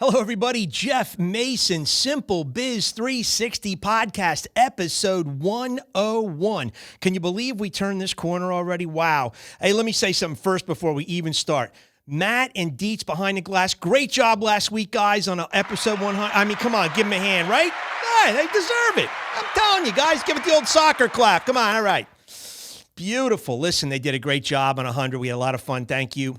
Hello, everybody. Jeff Mason, SimpleBiz360 podcast, episode 101. Can you believe we turned this corner already? Wow. Hey, let me say something first before we even start. Matt and Dietz behind the glass. Great job last week, guys, on episode 100. I mean, come on, give them a hand, right? Yeah, they deserve it. I'm telling you, guys, give it the old soccer clap. Come on, all right. Beautiful. Listen, they did a great job on 100. We had a lot of fun. Thank you.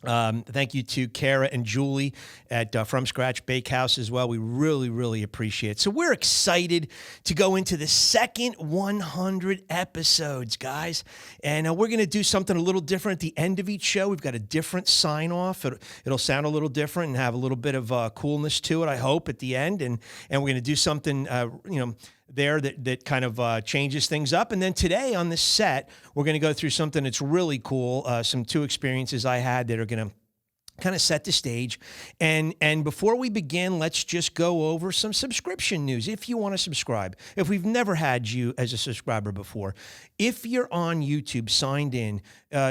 Thank you to Kara and Julie at From Scratch Bakehouse as well. We really appreciate it. So we're excited to go into the second 100 episodes, guys. And we're going to do something a little different at the end of each show. We've got a different sign-off. It'll sound a little different and have a little bit of coolness to it, I hope, at the end. And we're going to do something, there that kind of changes things up. And then today on this set, we're going to go through something that's really cool, some two experiences I had that are going to kind of set the stage. And before we begin, let's just go over some subscription news. If you want to subscribe, if we've never had you as a subscriber before, if you're on YouTube signed in,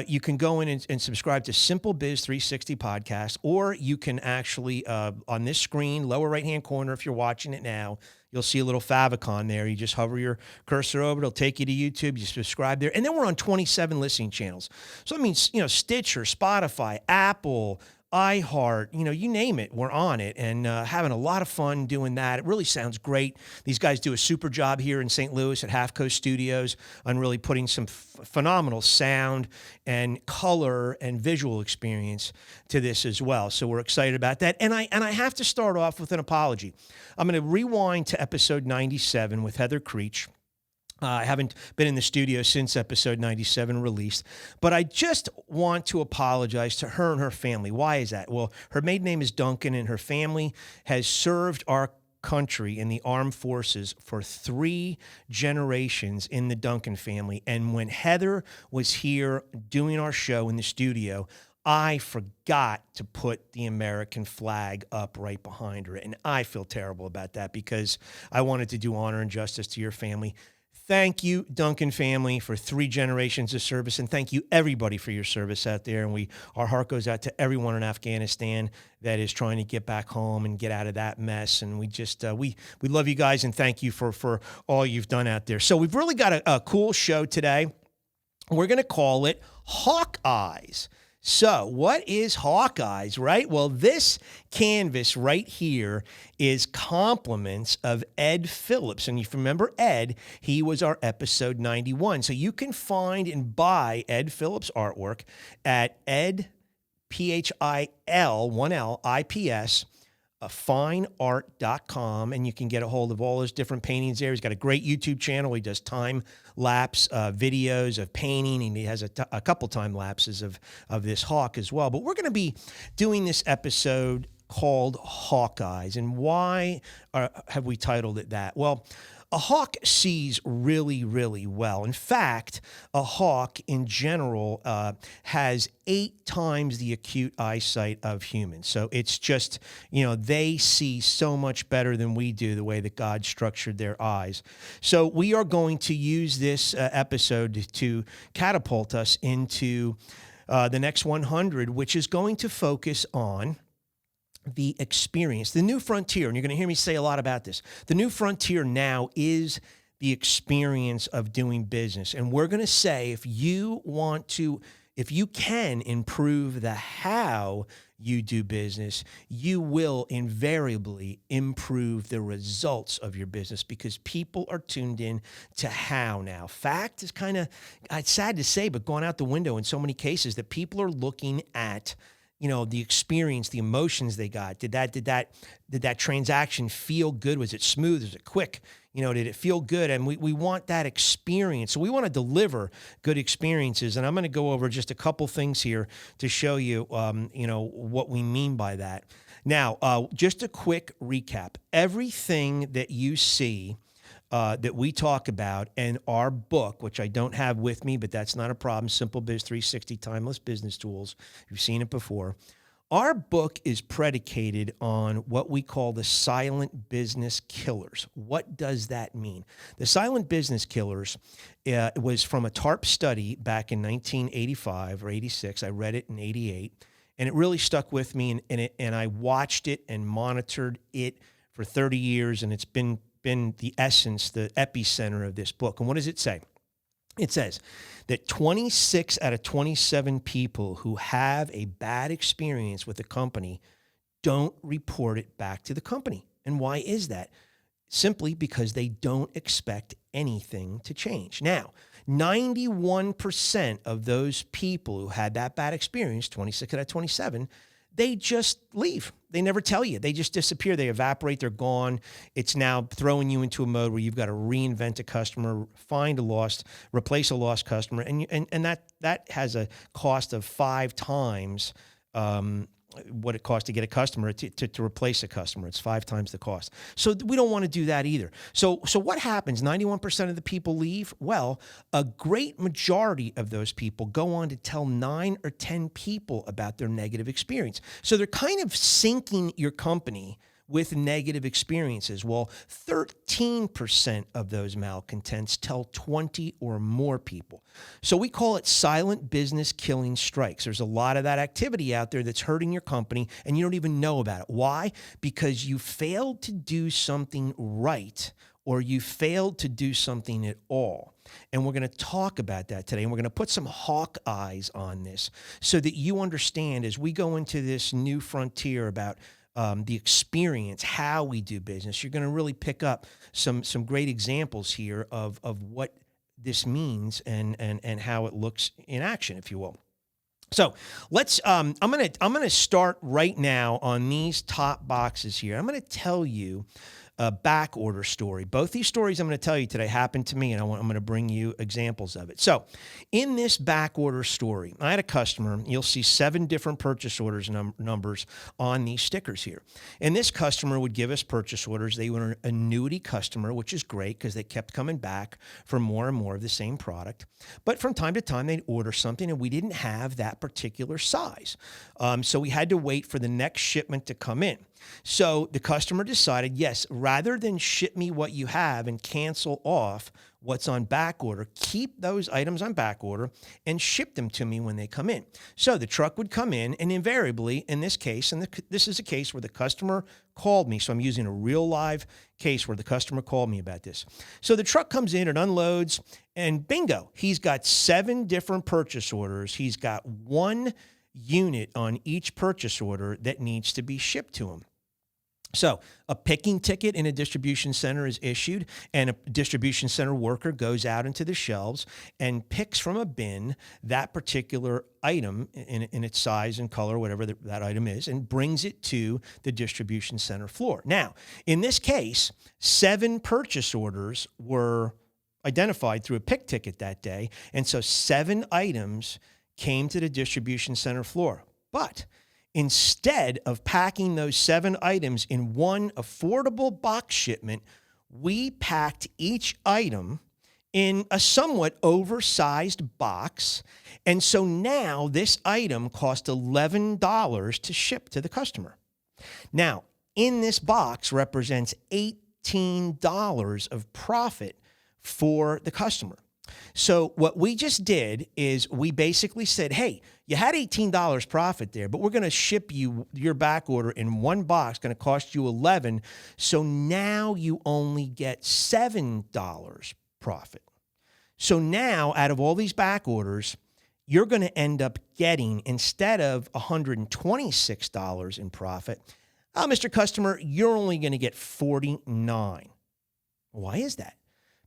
you can go in and subscribe to SimpleBiz360 podcast, or you can actually, on this screen, lower right-hand corner, if you're watching it now, you'll see a little favicon there. You just hover your cursor over. It'll take you to YouTube. You subscribe there. And then we're on 27 listening channels. So that means, Stitcher, Spotify, Apple, iHeart, you name it, we're on it, and having a lot of fun doing that. It really sounds great. These guys do a super job here in St. Louis at Half Coast Studios on really putting some phenomenal sound and color and visual experience to this as well. So we're excited about that. And I have to start off with an apology. I'm going to rewind to episode 97 with Heather Creech. I haven't been in the studio since episode 97 released, but I just want to apologize to her and her family. Why is that? Well, her maiden name is Duncan, and her family has served our country in the armed forces for 3 generations in the Duncan family. And when Heather was here doing our show in the studio, I forgot to put the American flag up right behind her. And I feel terrible about that because I wanted to do honor and justice to your family. Thank you, Duncan family, for 3 generations of service, and thank you, everybody, for your service out there. And our heart goes out to everyone in Afghanistan that is trying to get back home and get out of that mess. And we just we love you guys, and thank you for all you've done out there. So we've really got a cool show today. We're going to call it Hawkeyes. So what is Hawkeyes, right? Well, this canvas right here is compliments of Ed Phillips. And if you remember Ed, he was our episode 91. So you can find and buy Ed Phillips artwork at Ed, Phil, 1L, IPS, fineart.com, and you can get a hold of all his different paintings there. He's got a great YouTube channel. He does time-lapse videos of painting, and he has a couple time-lapses of this hawk as well. But we're going to be doing this episode called Hawkeyes. And why have we titled it that? Well, a hawk sees really well. In fact, a hawk in general has 8 times the acute eyesight of humans. So it's just, they see so much better than we do the way that God structured their eyes. So we are going to use this episode to catapult us into the next 100, which is going to focus on the experience, the new frontier. And you're going to hear me say a lot about this. The new frontier now is the experience of doing business. And we're going to say, if you can improve the how you do business, you will invariably improve the results of your business, because people are tuned in to how now. Fact is kind of, it's sad to say, but gone out the window in so many cases, that people are looking at the experience, the emotions they got. Did that transaction feel good? Was it smooth? Was it quick? Did it feel good? And we want that experience. So we want to deliver good experiences. And I'm going to go over just a couple things here to show you, what we mean by that. Now, just a quick recap. Everything that you see that we talk about in our book, which I don't have with me, but that's not a problem, SimpleBiz360 Timeless Business Tools. You've seen it before. Our book is predicated on what we call the silent business killers. What does that mean? The silent business killers was from a TARP study back in 1985 or 86. I read it in 88. And it really stuck with me, and I watched it and monitored it for 30 years, and it's been the essence, the epicenter of this book. And what does it say? It says that 26 out of 27 people who have a bad experience with a company don't report it back to the company. And why is that? Simply because they don't expect anything to change. Now, 91% of those people who had that bad experience, 26 out of 27, they just leave. They never tell you. They just disappear. They evaporate. They're gone. It's now throwing you into a mode where you've got to reinvent a customer, replace a lost customer, and that has a cost of 5 times what it costs to get a customer to replace a customer. It's 5 times the cost. So we don't want to do that either. So what happens? 91% of the people leave. Well, a great majority of those people go on to tell 9 or 10 people about their negative experience. So they're kind of sinking your company with negative experiences. Well, 13% of those malcontents tell 20 or more people. So we call it silent business killing strikes. There's a lot of that activity out there that's hurting your company, and you don't even know about it. Why? Because you failed to do something right, or you failed to do something at all. And we're going to talk about that today, and we're going to put some hawk eyes on this so that you understand as we go into this new frontier about the experience, how we do business. You're going to really pick up some great examples here of what this means and how it looks in action, if you will. So let's. I'm gonna start right now on these top boxes here. I'm going to tell you a back order story. Both these stories I'm going to tell you today happened to me, and I'm going to bring you examples of it. So in this back order story, I had a customer. You'll see 7 different purchase orders numbers on these stickers here. And this customer would give us purchase orders. They were an annuity customer, which is great because they kept coming back for more and more of the same product. But from time to time, they'd order something, and we didn't have that particular size. So we had to wait for the next shipment to come in. So the customer decided, yes, rather than ship me what you have and cancel off what's on back order, keep those items on back order and ship them to me when they come in. So the truck would come in, and invariably in this case, and this is a case where the customer called me. So I'm using a real live case where the customer called me about this. So the truck comes in and unloads, and bingo, he's got 7 different purchase orders. He's got 1 unit on each purchase order that needs to be shipped to him. So a picking ticket in a distribution center is issued, and a distribution center worker goes out into the shelves and picks from a bin that particular item in its size and color, whatever that item is, and brings it to the distribution center floor. Now, in this case, 7 purchase orders were identified through a pick ticket that day, and so 7 items came to the distribution center floor. But instead of packing those 7 items in one affordable box shipment, we packed each item in a somewhat oversized box. And so now this item cost $11 to ship to the customer. Now, in this box represents $18 of profit for the customer. So what we just did is we basically said, hey, you had $18 profit there, but we're going to ship you your back order in one box, going to cost you $11. So now you only get $7 profit. So now out of all these back orders, you're going to end up getting, instead of $126 in profit, Mr. Customer, you're only going to get $49. Why is that?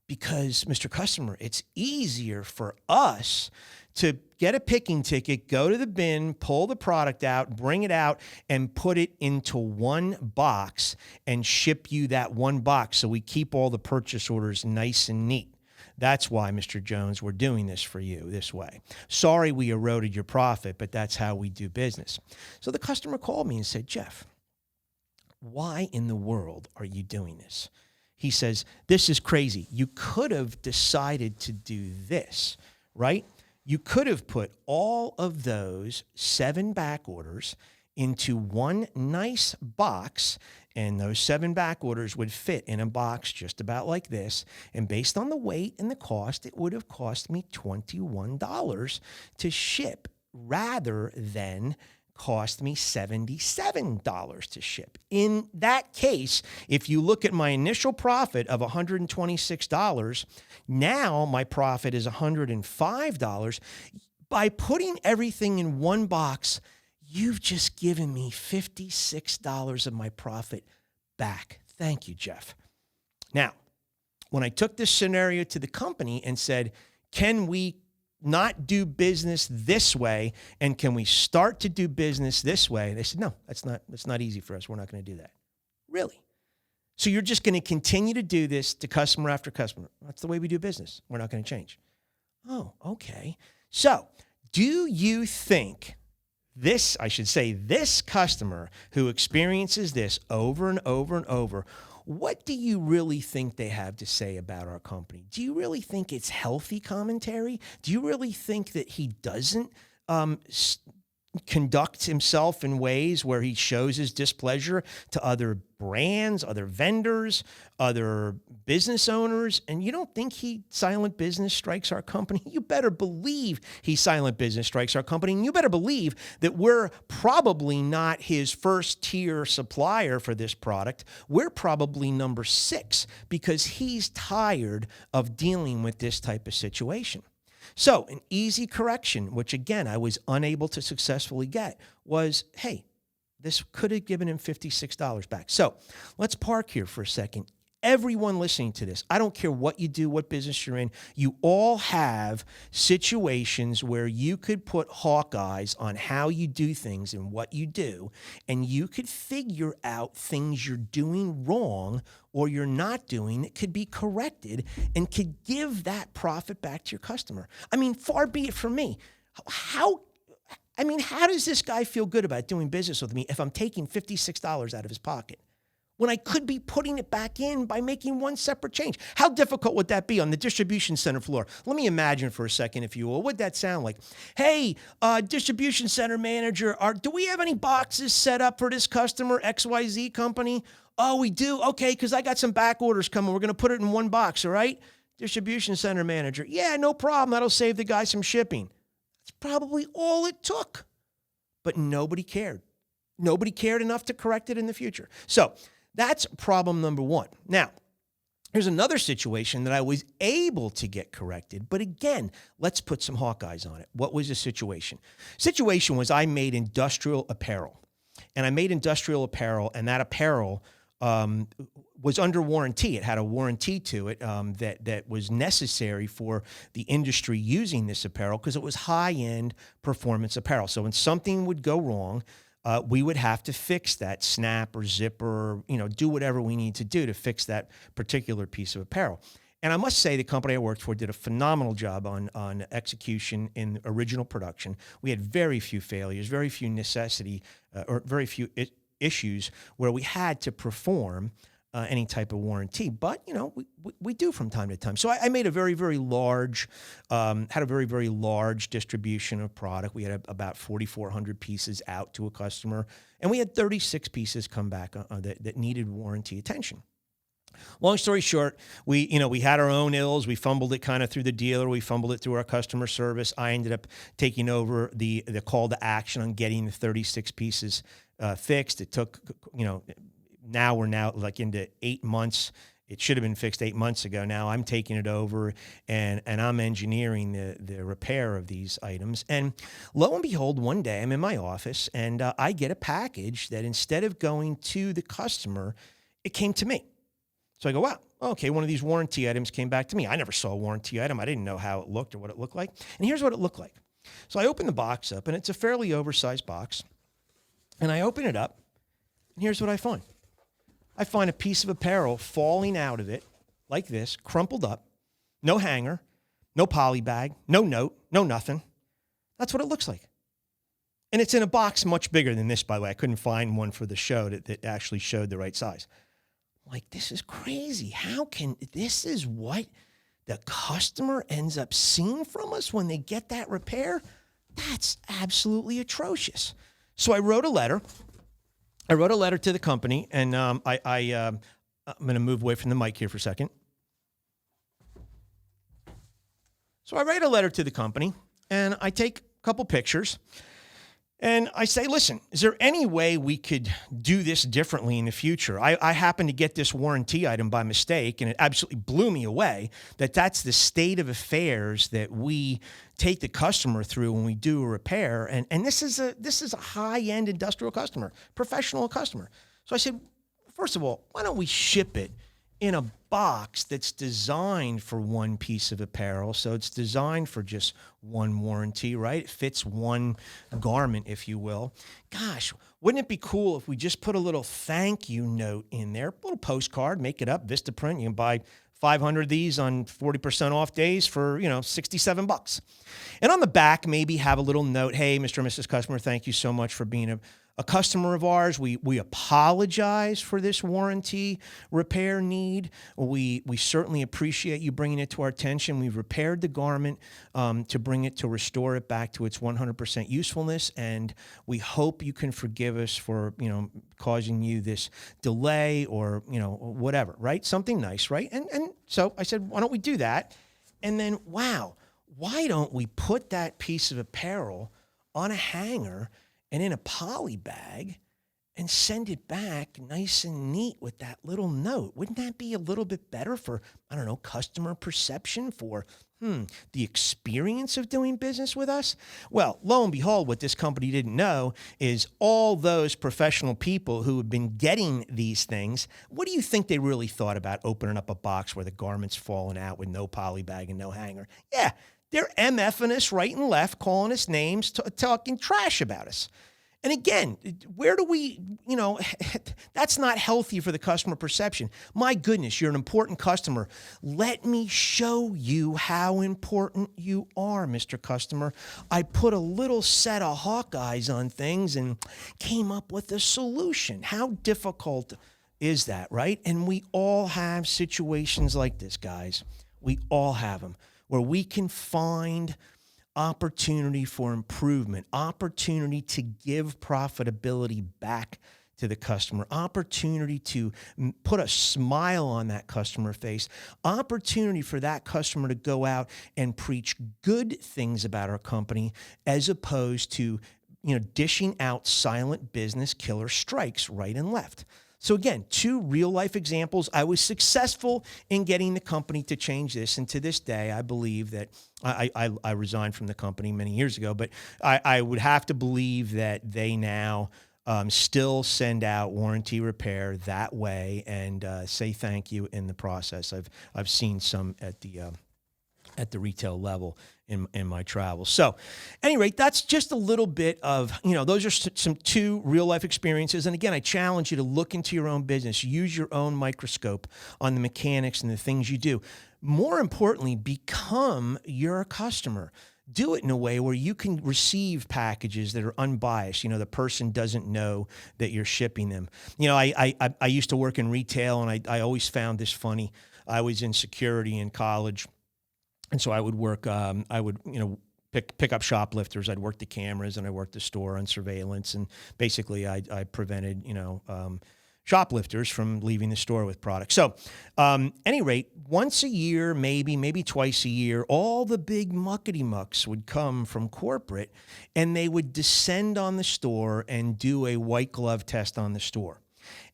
Because, Mr. Customer, it's easier for us to get a picking ticket, go to the bin, pull the product out, bring it out, and put it into one box and ship you that one box so we keep all the purchase orders nice and neat. That's why, Mr. Jones, we're doing this for you this way. Sorry we eroded your profit, but that's how we do business. So the customer called me and said, Jeff, why in the world are you doing this? He says, this is crazy. You could have decided to do this, right? You could have put all of those 7 back orders into one nice box, and those 7 back orders would fit in a box just about like this. And based on the weight and the cost, it would have cost me $21 to ship rather than cost me $77 to ship. In that case, if you look at my initial profit of $126, now my profit is $105. By putting everything in one box, you've just given me $56 of my profit back. Thank you, Jeff. Now, when I took this scenario to the company and said, can we not do business this way, and can we start to do business this way? They said, no, that's not easy for us. We're not going to do that. Really? So you're just going to continue to do this to customer after customer. That's the way we do business. We're not going to change. Oh, okay. So do you think this customer who experiences this over and over and over, what do you really think they have to say about our company? Do you really think it's healthy commentary? Do you really think that he doesn't conduct himself in ways where he shows his displeasure to other brands, other vendors, other business owners? And you don't think he silent business strikes our company? You better believe he silent business strikes our company. And you better believe that we're probably not his first tier supplier for this product. We're probably number 6 because he's tired of dealing with this type of situation. So an easy correction, which again, I was unable to successfully get, was, hey, this could have given him $56 back. So let's park here for a second. Everyone listening to this, I don't care what you do, what business you're in, you all have situations where you could put hawk eyes on how you do things and what you do, and you could figure out things you're doing wrong or you're not doing that could be corrected and could give that profit back to your customer. I mean, far be it from me. How does this guy feel good about doing business with me if I'm taking $56 out of his pocket, when I could be putting it back in by making one separate change? How difficult would that be on the distribution center floor? Let me imagine for a second, if you will. What would that sound like? Hey, distribution center manager, do we have any boxes set up for this customer, XYZ company? Oh, we do? Okay, because I got some back orders coming. We're going to put it in one box, all right? Distribution center manager, yeah, no problem. That'll save the guy some shipping. That's probably all it took. But nobody cared. Nobody cared enough to correct it in the future. So that's problem number 1. Now, here's another situation that I was able to get corrected. But again, let's put some hawkeyes on it. What was the situation? Situation was I made industrial apparel. And I made industrial apparel, and that apparel was under warranty. It had a warranty to it that was necessary for the industry using this apparel because it was high-end performance apparel. So when something would go wrong, we would have to fix that snap or zipper, or, do whatever we need to do to fix that particular piece of apparel. And I must say the company I worked for did a phenomenal job on execution in original production. We had very few failures, very few very few issues where we had to perform any type of warranty. But, we do from time to time. So I made a very, very large, had a very, very large distribution of product. We had about 4,400 pieces out to a customer, and we had 36 pieces come back that needed warranty attention. Long story short, we had our own ills. We fumbled it kind of through the dealer. We fumbled it through our customer service. I ended up taking over the call to action on getting the 36 pieces fixed. It took, now we're like into 8 months. It should have been fixed 8 months ago. Now I'm taking it over and I'm engineering the repair of these items. And lo and behold, one day I'm in my office and I get a package that instead of going to the customer, it came to me. So I go, wow, okay, one of these warranty items came back to me. I never saw a warranty item. I didn't know how it looked or what it looked like. And here's what it looked like. So I open the box up, and it's a fairly oversized box. And I open it up, and here's what I find. I find a piece of apparel falling out of it like this, crumpled up, no hanger, no poly bag, no note, no nothing. That's what it looks like. And it's in a box much bigger than this, by the way. I couldn't find one for the show that actually showed the right size. Like, this is crazy. This is what the customer ends up seeing from us when they get that repair? That's absolutely atrocious. So I wrote a letter. I wrote a letter to the company, and I'm going to move away from the mic here for a second. So I write a letter to the company, and I take a couple pictures. And I say, listen, is there any way we could do this differently in the future? I happened to get this warranty item by mistake, and it absolutely blew me away that that's the state of affairs that we take the customer through when we do a repair. And this is a high-end industrial customer, professional customer. So I said, first of all, why don't we ship it in a box that's designed for one piece of apparel? So it's designed for just one warranty, right? It fits one garment, if you will. Gosh, wouldn't it be cool if we just put a little thank you note in there, a little postcard, make it up, Vistaprint. You can buy 500 of these on 40% off days for, $67. And on the back, maybe have a little note, hey, Mr. and Mrs. Customer, thank you so much for being a customer of ours. We apologize for this warranty repair need. We certainly appreciate you bringing it to our attention. We've repaired the garment to restore it back to its 100% usefulness, and we hope you can forgive us for causing you this delay or whatever, right? Something nice, right? And so I said, why don't we do that? And then, wow, why don't we put that piece of apparel on a hanger and in a poly bag and send it back nice and neat with that little note? Wouldn't that be a little bit better for, customer perception, for the experience of doing business with us? Well, lo and behold, what this company didn't know is all those professional people who have been getting these things, what do you think they really thought about opening up a box where the garment's falling out with no poly bag and no hanger? Yeah, they're MFing us right and left, calling us names, talking trash about us. And again, where do we, that's not healthy for the customer perception. My goodness, you're an important customer. Let me show you how important you are, Mr. Customer. I put a little set of hawk eyes on things and came up with a solution. How difficult is that, right? And we all have situations like this, guys. We all have them, where we can find opportunity for improvement, opportunity to give profitability back to the customer, opportunity to put a smile on that customer face, opportunity for that customer to go out and preach good things about our company, as opposed to, dishing out silent business killer strikes right and left. So again, 2 real-life examples. I was successful in getting the company to change this, and to this day, I believe that I resigned from the company many years ago, but I would have to believe that they now still send out warranty repair that way and say thank you in the process. I've seen some at the retail level in my travels. So at any rate, that's just a little bit of, those are some 2 real life experiences. And again, I challenge you to look into your own business, use your own microscope on the mechanics and the things you do. More importantly, become your customer. Do it in a way where you can receive packages that are unbiased. The person doesn't know that you're shipping them. I used to work in retail, and I always found this funny. I was in security in college. And so I would work, pick up shoplifters. I'd work the cameras, and I worked the store on surveillance. And basically I prevented, shoplifters from leaving the store with products. So any rate, once a year, maybe twice a year, all the big muckety mucks would come from corporate, and they would descend on the store and do a white glove test on the store.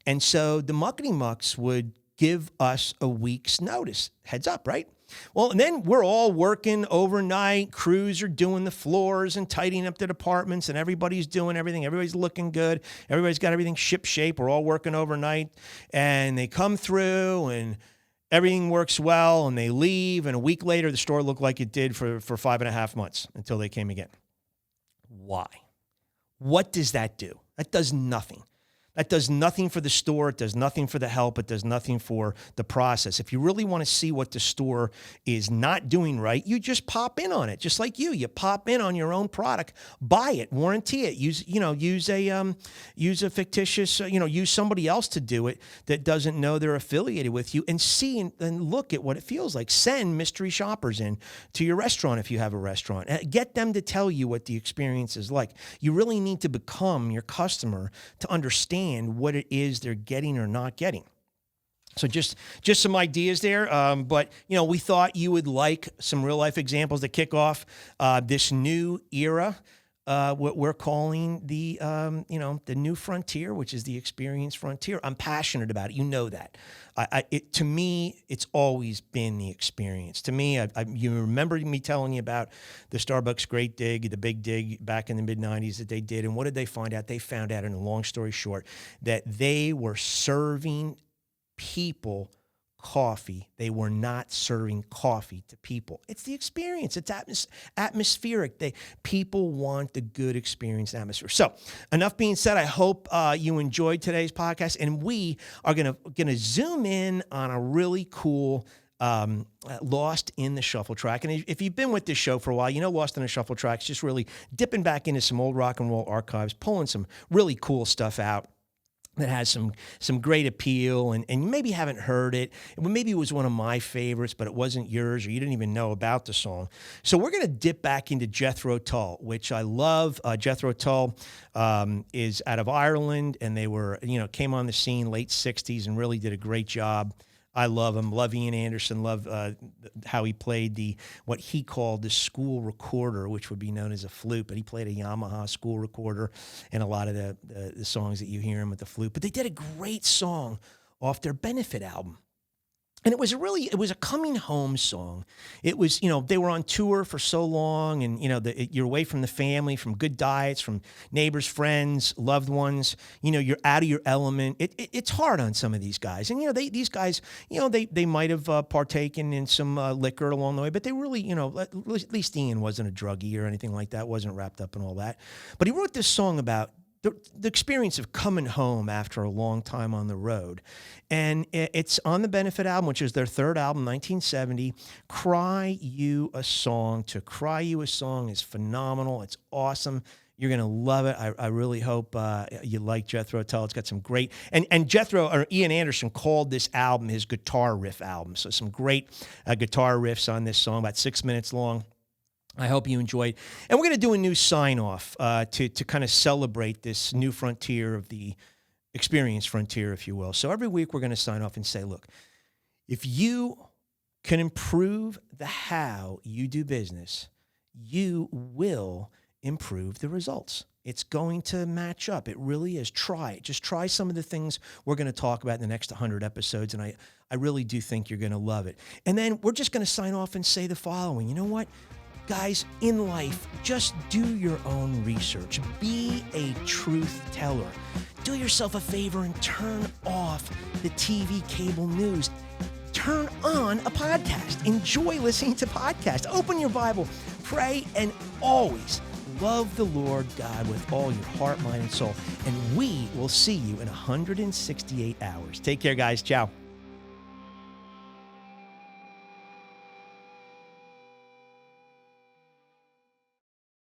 And so the muckety mucks would give us a week's notice. Heads up, right? Well, and then we're all working overnight. Crews are doing the floors and tidying up the departments, and everybody's doing everything. Everybody's looking good. Everybody's got everything ship shape. We're all working overnight, and they come through, and everything works well, and they leave, and a week later, the store looked like it did for 5.5 months until they came again. Why? What does that do? That does nothing. That does nothing for the store. It does nothing for the help. It does nothing for the process. If you really want to see what the store is not doing right, you just pop in on it. Just like you pop in on your own product, buy it, warranty it, use a fictitious, use somebody else to do it that doesn't know they're affiliated with you, and see and look at what it feels like. Send mystery shoppers in to your restaurant if you have a restaurant. Get them to tell you what the experience is like. You really need to become your customer to understand what it is they're getting or not getting. So just some ideas there. But, we thought you would like some real life examples to kick off this new era what we're calling the the new frontier, which is the experience frontier. I'm passionate about it. You know that. To me, it's always been the experience. To me, you remember me telling you about the Starbucks Great Dig, the Big Dig back in the mid-'90s that they did. And what did they find out? They found out, in a long story short, that they were serving people coffee. They were not serving coffee to people. It's the experience. It's atmospheric. People want the good experience and atmosphere. So enough being said, I hope you enjoyed today's podcast, and we are gonna zoom in on a really cool Lost in the Shuffle Track. And if you've been with this show for a while, you know Lost in the Shuffle Track's just really dipping back into some old rock and roll archives, pulling some really cool stuff out that has some great appeal, and you maybe haven't heard it. Maybe it was one of my favorites, but it wasn't yours, or you didn't even know about the song. So we're going to dip back into Jethro Tull, which I love. Jethro Tull is out of Ireland, and they were, came on the scene late 60s and really did a great job. I love him. Love Ian Anderson. Love how he played what he called the school recorder, which would be known as a flute. But he played a Yamaha school recorder in a lot of the songs that you hear him with the flute. But they did a great song off their benefit album. And it was a coming home song. It was, they were on tour for so long, and, you're away from the family, from good diets, from neighbors, friends, loved ones. You're out of your element. It's hard on some of these guys. And, these guys, they might have partaken in some liquor along the way, but they really, at least Ian wasn't a druggie or anything like that, wasn't wrapped up in all that. But he wrote this song about the experience of coming home after a long time on the road. And it's on the Benefit album, which is their third album, 1970. Cry You a Song. To Cry You a Song is phenomenal. It's awesome. You're going to love it. I really hope you like Jethro Tull. It's got some great, and Jethro, or Ian Anderson, called this album his guitar riff album. So some great guitar riffs on this song, about 6 minutes long. I hope you enjoyed. And we're going to do a new sign-off to kind of celebrate this new frontier of the experience frontier, if you will. So every week we're going to sign off and say, look, if you can improve the how you do business, you will improve the results. It's going to match up. It really is. Try it. Just try some of the things we're going to talk about in the next 100 episodes, and I really do think you're going to love it. And then we're just going to sign off and say the following. You know what? Guys, in life, just do your own research. Be a truth teller. Do yourself a favor and turn off the TV cable news. Turn on a podcast. Enjoy listening to podcasts. Open your Bible, pray, and always love the Lord God with all your heart, mind, and soul. And we will see you in 168 hours. Take care, guys. Ciao.